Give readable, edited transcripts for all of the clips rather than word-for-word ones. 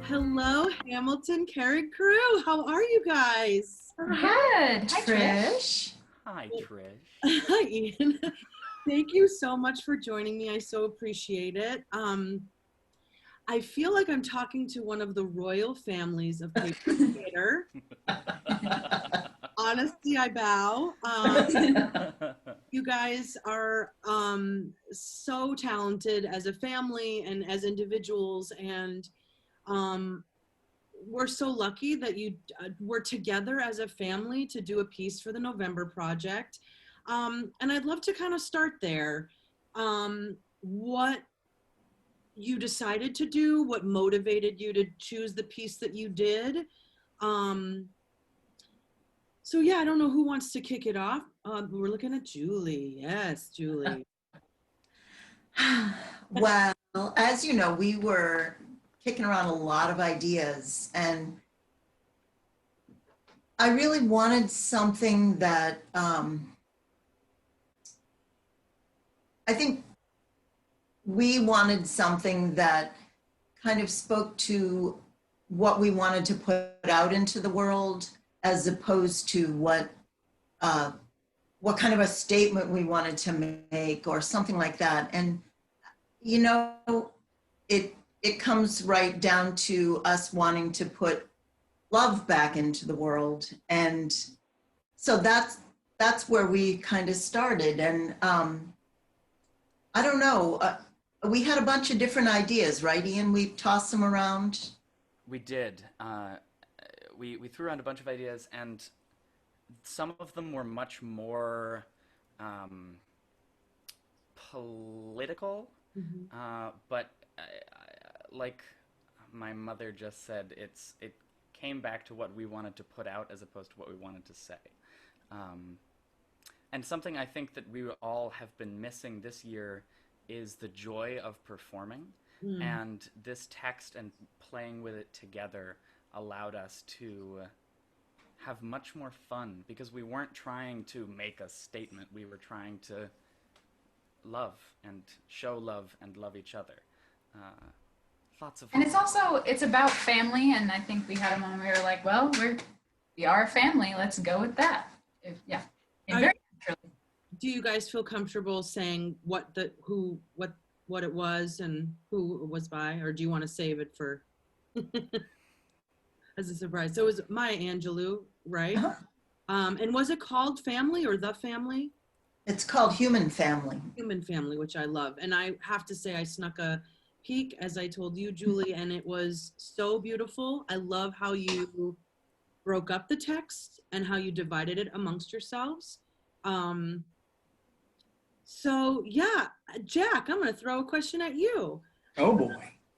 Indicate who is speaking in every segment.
Speaker 1: Hello, Hamilton-Kerig crew. How are you guys?
Speaker 2: Good.
Speaker 3: Hi,
Speaker 2: Trish.
Speaker 3: Hi, Trish.
Speaker 1: Hi, Ian. Thank you so much for joining me. I so appreciate it. I feel like I'm talking to one of the royal families of paper theater. Honestly, I bow. You guys are so talented as a family and as individuals, and we're so lucky that you were together as a family to do a piece for the November project. And I'd love to kind of start there. What you decided to do, what motivated you to choose the piece that you did. So yeah, I don't know who wants to kick it off. We're looking at Julie. Yes, Julie.
Speaker 2: Well, as you know, we were kicking around a lot of ideas, and I really wanted something that I think we wanted something that kind of spoke to what we wanted to put out into the world, as opposed to what kind of a statement we wanted to make or something like that. And you know, it comes right down to us wanting to put love back into the world, and so that's where we kind of started. And I don't know, we had a bunch of different ideas, right, Ian? We tossed them around.
Speaker 3: We did. We threw around a bunch of ideas, and some of them were much more political. But like my mother just said, it came back to what we wanted to put out as opposed to what we wanted to say. And something I think that we all have been missing this year is the joy of performing. And this text and playing with it together allowed us to have much more fun, because we weren't trying to make a statement. We were trying to love and show love and love each other. Lots of fun.
Speaker 4: And it's about family, and I think we had a moment where we were like, well, we are a family, let's go with that. Yeah. And very naturally.
Speaker 1: Do you guys feel comfortable saying what it was and who it was by, or do you want to save it for as a surprise? So it was Maya Angelou, right? And was it called Family or The Family?
Speaker 2: It's called Human Family.
Speaker 1: Human Family, which I love. And I have to say, I snuck a peek, as I told you, Julie, and it was so beautiful. I love how you broke up the text and how you divided it amongst yourselves. So yeah, Jack, I'm going to throw a question at you.
Speaker 5: Oh boy.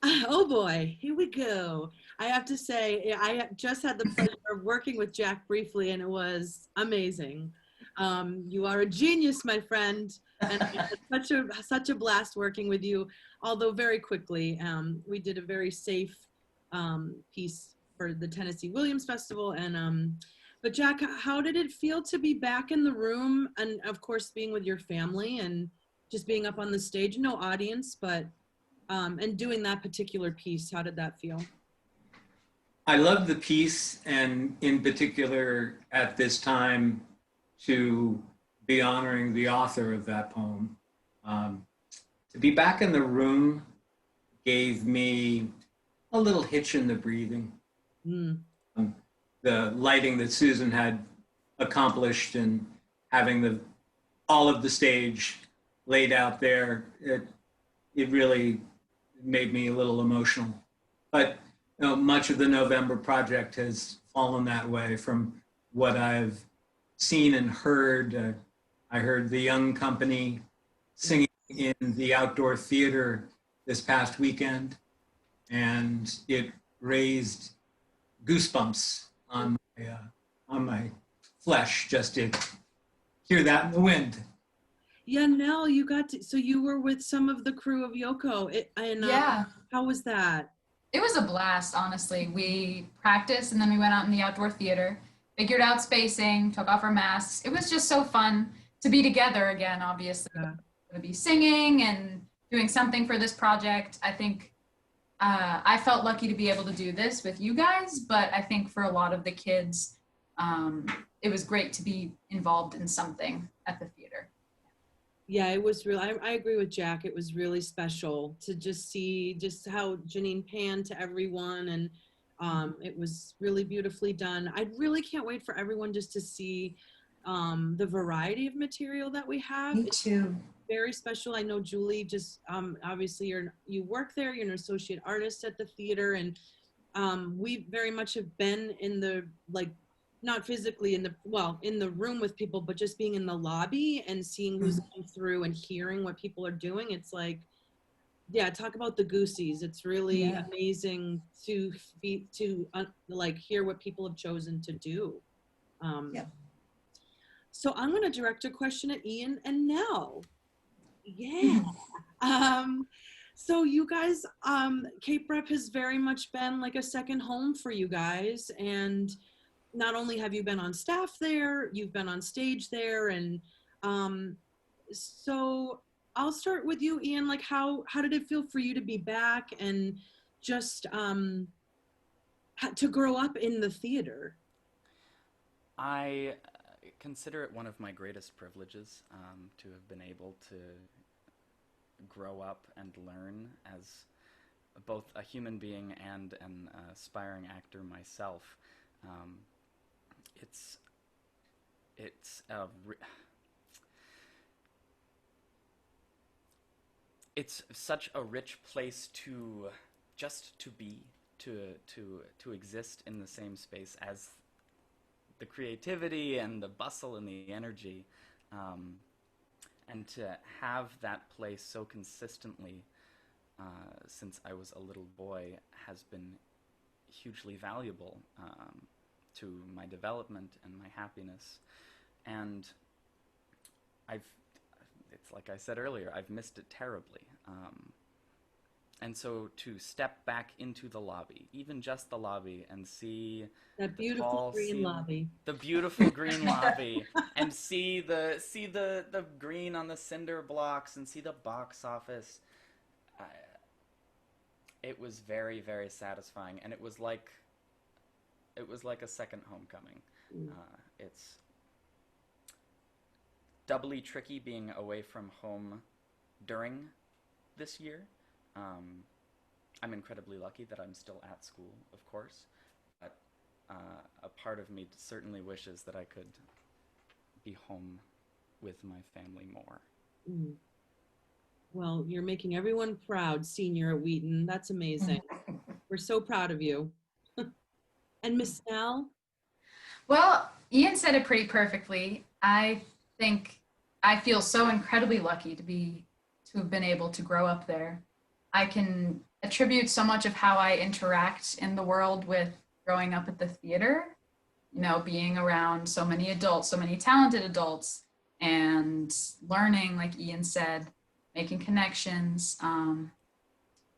Speaker 1: Oh boy, here we go. I have to say, I just had the pleasure of working with Jack briefly, and it was amazing. You are a genius, my friend, and I had such a blast working with you, although very quickly. We did a very safe piece for the Tennessee Williams Festival, and but Jack, how did it feel to be back in the room, and of course being with your family and just being up on the stage, no audience, but and doing that particular piece? How did that feel?
Speaker 5: I love the piece, and in particular at this time to be honoring the author of that poem. To be back in the room gave me a little hitch in the breathing. The lighting that Susan had accomplished and having all of the stage laid out there, it really made me a little emotional. But you know, much of the November project has fallen that way from what I've seen and heard. I heard the Young Company singing in the outdoor theater this past weekend, and it raised goosebumps on my flesh just to hear that in the wind.
Speaker 1: Yeah, Nell, you got to, so you were with some of the crew of Yoko,
Speaker 4: Yeah.
Speaker 1: How was that?
Speaker 4: It was a blast, honestly. We practiced, and then we went out in the outdoor theater, figured out spacing, took off our masks. It was just so fun to be together again, obviously.
Speaker 1: Yeah.
Speaker 4: To be singing and doing something for this project. I think I felt lucky to be able to do this with you guys, but I think for a lot of the kids, it was great to be involved in something at the theater.
Speaker 1: Yeah, it was real. I agree with Jack. It was really special to just see just how Janine panned to everyone, and it was really beautifully done. I really can't wait for everyone just to see the variety of material that we have.
Speaker 2: Me too.
Speaker 1: Very special. I know Julie just obviously you work there, you're an associate artist at the theater, and we very much have been in the, like, not physically in the room with people, but just being in the lobby and seeing who's coming through and hearing what people are doing. It's like, yeah, talk about the goosies. It's really amazing to like hear what people have chosen to do. So I'm going to direct a question at Ian and Nell. Yeah. So you guys, Cape Rep has very much been like a second home for you guys. And not only have you been on staff there, you've been on stage there. And so I'll start with you, Ian. Like, how did it feel for you to be back and just to grow up in the theater?
Speaker 3: I consider it one of my greatest privileges to have been able to grow up and learn as both a human being and an aspiring actor myself. It's such a rich place to just to be, to exist in the same space as the creativity and the bustle and the energy, and to have that place so consistently since I was a little boy has been hugely valuable to my development and my happiness. And it's like I said earlier, I've missed it terribly. And so to step back into the lobby, even just the lobby, and see
Speaker 1: that beautiful green lobby,
Speaker 3: the beautiful green lobby, and see the green on the cinder blocks, and see the box office, it was very, very satisfying, and it was like a second homecoming. It's doubly tricky being away from home during this year. I'm incredibly lucky that I'm still at school, of course, but a part of me certainly wishes that I could be home with my family more.
Speaker 1: Well, you're making everyone proud, senior at Wheaton. That's amazing. We're so proud of you. And Miss Nell?
Speaker 4: Well, Ian said it pretty perfectly. I think I feel so incredibly lucky to have been able to grow up there. I can attribute so much of how I interact in the world with growing up at the theater, you know, being around so many adults, so many talented adults, and learning, like Ian said, making connections.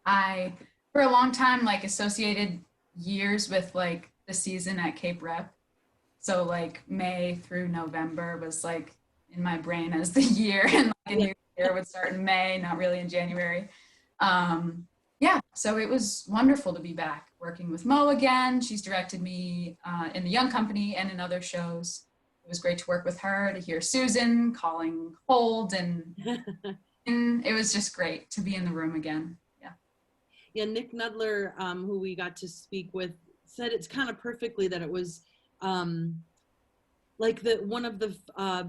Speaker 4: I, for a long time, like associated years with like the season at Cape Rep. So like May through November was like in my brain as the year, and like a new year would start in May, not really in January. Yeah, so it was wonderful to be back working with Mo again. She's directed me in the Young Company and in other shows. It was great to work with her, to hear Susan calling hold, and it was just great to be in the room again.
Speaker 1: Yeah, Nick Nudler, who we got to speak with, said it's kind of perfectly that it was like one of the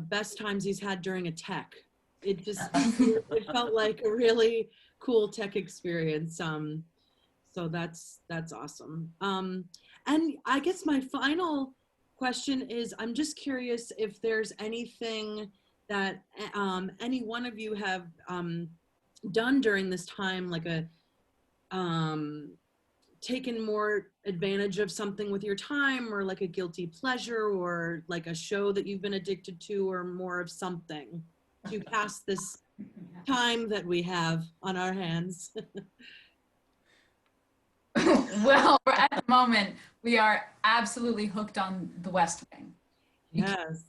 Speaker 1: best times he's had during a tech. It just it felt like a really cool tech experience. So that's awesome. And I guess my final question is, I'm just curious if there's anything that any one of you have done during this time, like taken more advantage of something with your time, or like a guilty pleasure, or like a show that you've been addicted to, or more of something to pass this time that we have on our hands.
Speaker 4: Well, at the moment, we are absolutely hooked on The West Wing.
Speaker 1: Yes.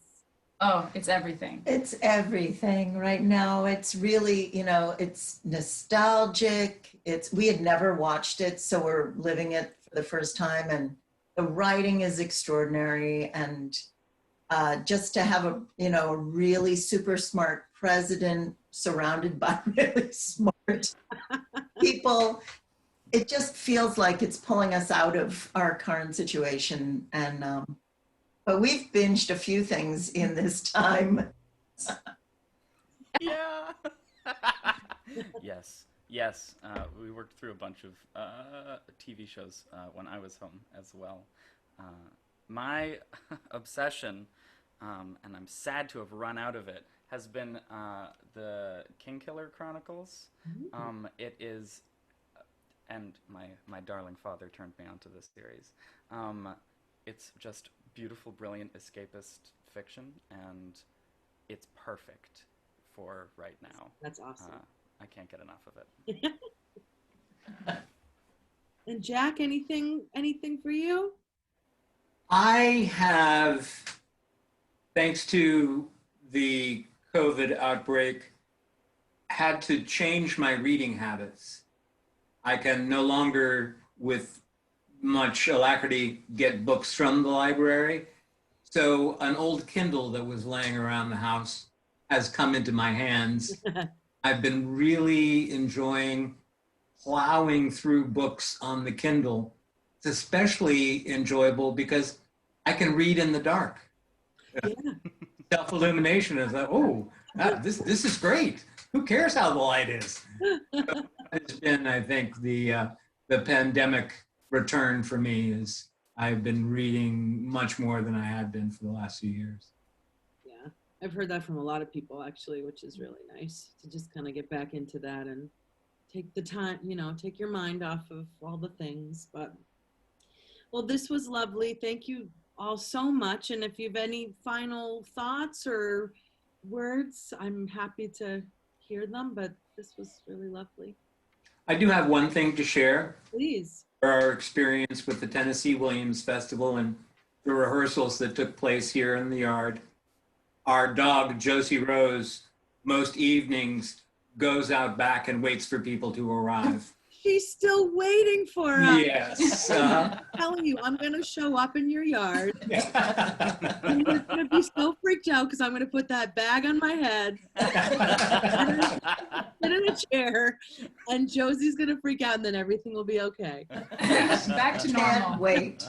Speaker 4: Oh, it's everything.
Speaker 2: It's everything right now. It's really, it's nostalgic. We had never watched it, so we're living it for the first time. And the writing is extraordinary. And just to have a really super smart president surrounded by really smart people, it just feels like it's pulling us out of our current situation. And but we've binged a few things in this time.
Speaker 3: Yeah. Yes. Yes. We worked through a bunch of TV shows when I was home as well. My obsession, and I'm sad to have run out of it, has been the Kingkiller Chronicles. It is, and my darling father turned me onto this series. It's just beautiful, brilliant escapist fiction, and it's perfect for right now.
Speaker 1: That's awesome.
Speaker 3: I can't get enough of it.
Speaker 1: And Jack, anything for you?
Speaker 5: I have, thanks to the COVID outbreak, had to change my reading habits. I can no longer, with much alacrity, get books from the library. So an old Kindle that was laying around the house has come into my hands. I've been really enjoying plowing through books on the Kindle. It's especially enjoyable because I can read in the dark.
Speaker 1: Yeah.
Speaker 5: Self-illumination is like, this is great. Who cares how the light is? So it's been, I think, the pandemic return for me is I've been reading much more than I had been for the last few years.
Speaker 1: Yeah, I've heard that from a lot of people actually, which is really nice to just kind of get back into that and take the time, take your mind off of all the things. But, well, this was lovely. Thank you all so much. And if you have any final thoughts or words, I'm happy to hear them, but this was really lovely.
Speaker 5: I do have one thing to share.
Speaker 1: Please.
Speaker 5: Our experience with the Tennessee Williams Festival and the rehearsals that took place here in the yard. Our dog, Josie Rose, most evenings goes out back and waits for people to arrive.
Speaker 1: She's still waiting for us.
Speaker 5: Yes.
Speaker 1: I'm telling you, I'm going to show up in your yard. And you're going to be so freaked out because I'm going to put that bag on my head, sit in a chair, and Josie's going to freak out, and then everything will be okay.
Speaker 4: Back to normal.
Speaker 2: Can't wait.